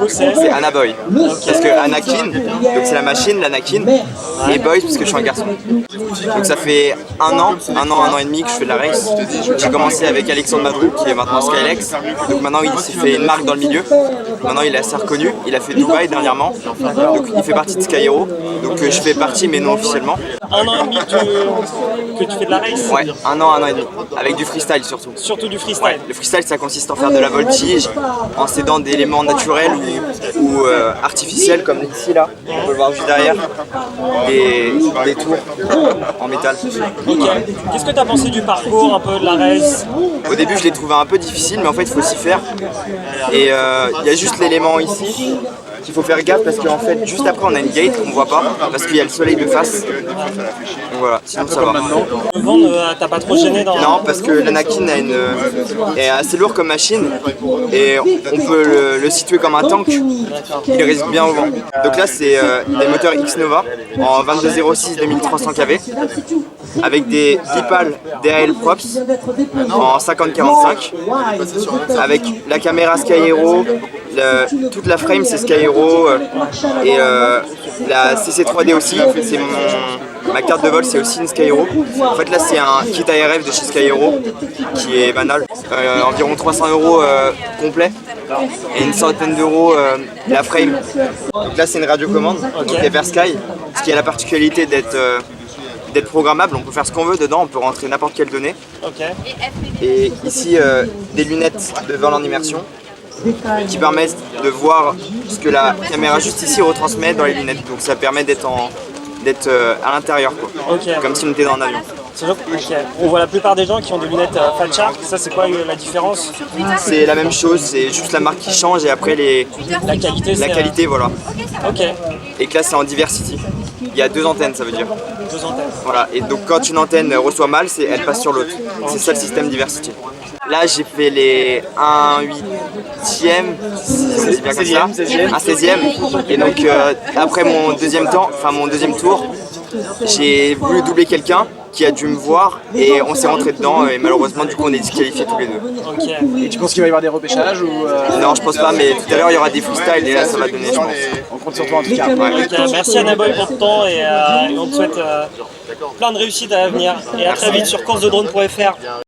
C'est Anaboy. Parce que Anakin, donc c'est la machine, l'Anakin, et Boys parce que je suis un garçon. Donc ça fait un an et demi que je fais de la race. J'ai commencé avec Alexandre Madrou qui est maintenant Skylex. Donc maintenant il s'est fait une marque dans le milieu. Maintenant il est assez reconnu. Il a fait Dubaï dernièrement. Donc il fait partie de Sky Hero. Donc je fais partie mais non officiellement. Un an et demi que tu fais de la race? Ouais, un an et demi. Avec du freestyle surtout. Surtout du freestyle? Ouais, le freestyle ça consiste en faire de la voltige en s'aidant d'éléments naturels ou artificiels comme ici là. On peut le voir juste derrière. Des tours en métal. Ok. Qu'est-ce que tu as pensé du parcours un peu de la race? Au début je l'ai trouvé un peu difficile mais en fait il faut s'y faire. Et il y a juste l'élément ici qu'il faut faire gaffe parce qu'en fait juste après on a une gate qu'on voit pas parce qu'il y a le soleil de face. Donc voilà, sinon ça va. Le vent t'as pas trop gêné dans... Non, parce que l'Anakin est assez lourd comme machine et on peut le situer comme un tank. Il résiste bien au vent. Donc là c'est des moteurs X-Nova en 2206 2300 kV avec des dipales DAL Props en 50-45 avec la caméra Sky Hero, toute la frame c'est Sky Hero et la CC3D aussi, c'est ma carte de vol c'est aussi une Sky Hero. En fait là c'est un kit ARF de chez Sky Hero qui est banal, environ 300 € complet et une centaine d'euros la frame. Donc là c'est une radiocommande, donc Hyper Sky, ce qui a la particularité d'être programmable, on peut faire ce qu'on veut dedans, on peut rentrer n'importe quelle donnée. Et ici des lunettes de vol en immersion qui permettent de voir ce que la caméra juste ici retransmet dans les lunettes, donc ça permet d'être à l'intérieur, comme si on était dans un avion. On voit la plupart des gens qui ont des lunettes Fat Shark, ça c'est quoi la différence? C'est la même chose, c'est juste la marque qui change et après la qualité, voilà. Ok. Et que là c'est en diversity. Il y a 2 antennes, ça veut dire. 2 antennes. Voilà, et donc quand une antenne reçoit mal, elle passe sur l'autre. C'est ça le système diversity. Là j'ai fait les 1/8e, si bien comme ça, un 16e. Et donc après mon deuxième tour, j'ai voulu doubler quelqu'un qui a dû me voir et on s'est rentré dedans et malheureusement du coup on est disqualifiés tous les deux. Et tu penses qu'il va y avoir des repêchages ou Non, je pense pas, mais tout à l'heure il y aura des freestyles et là ça va donner, je pense. On compte sur toi en tout cas. Merci Anaboy pour ton temps et on te souhaite plein de réussites à l'avenir et à très vite sur coursesdedrone.fr.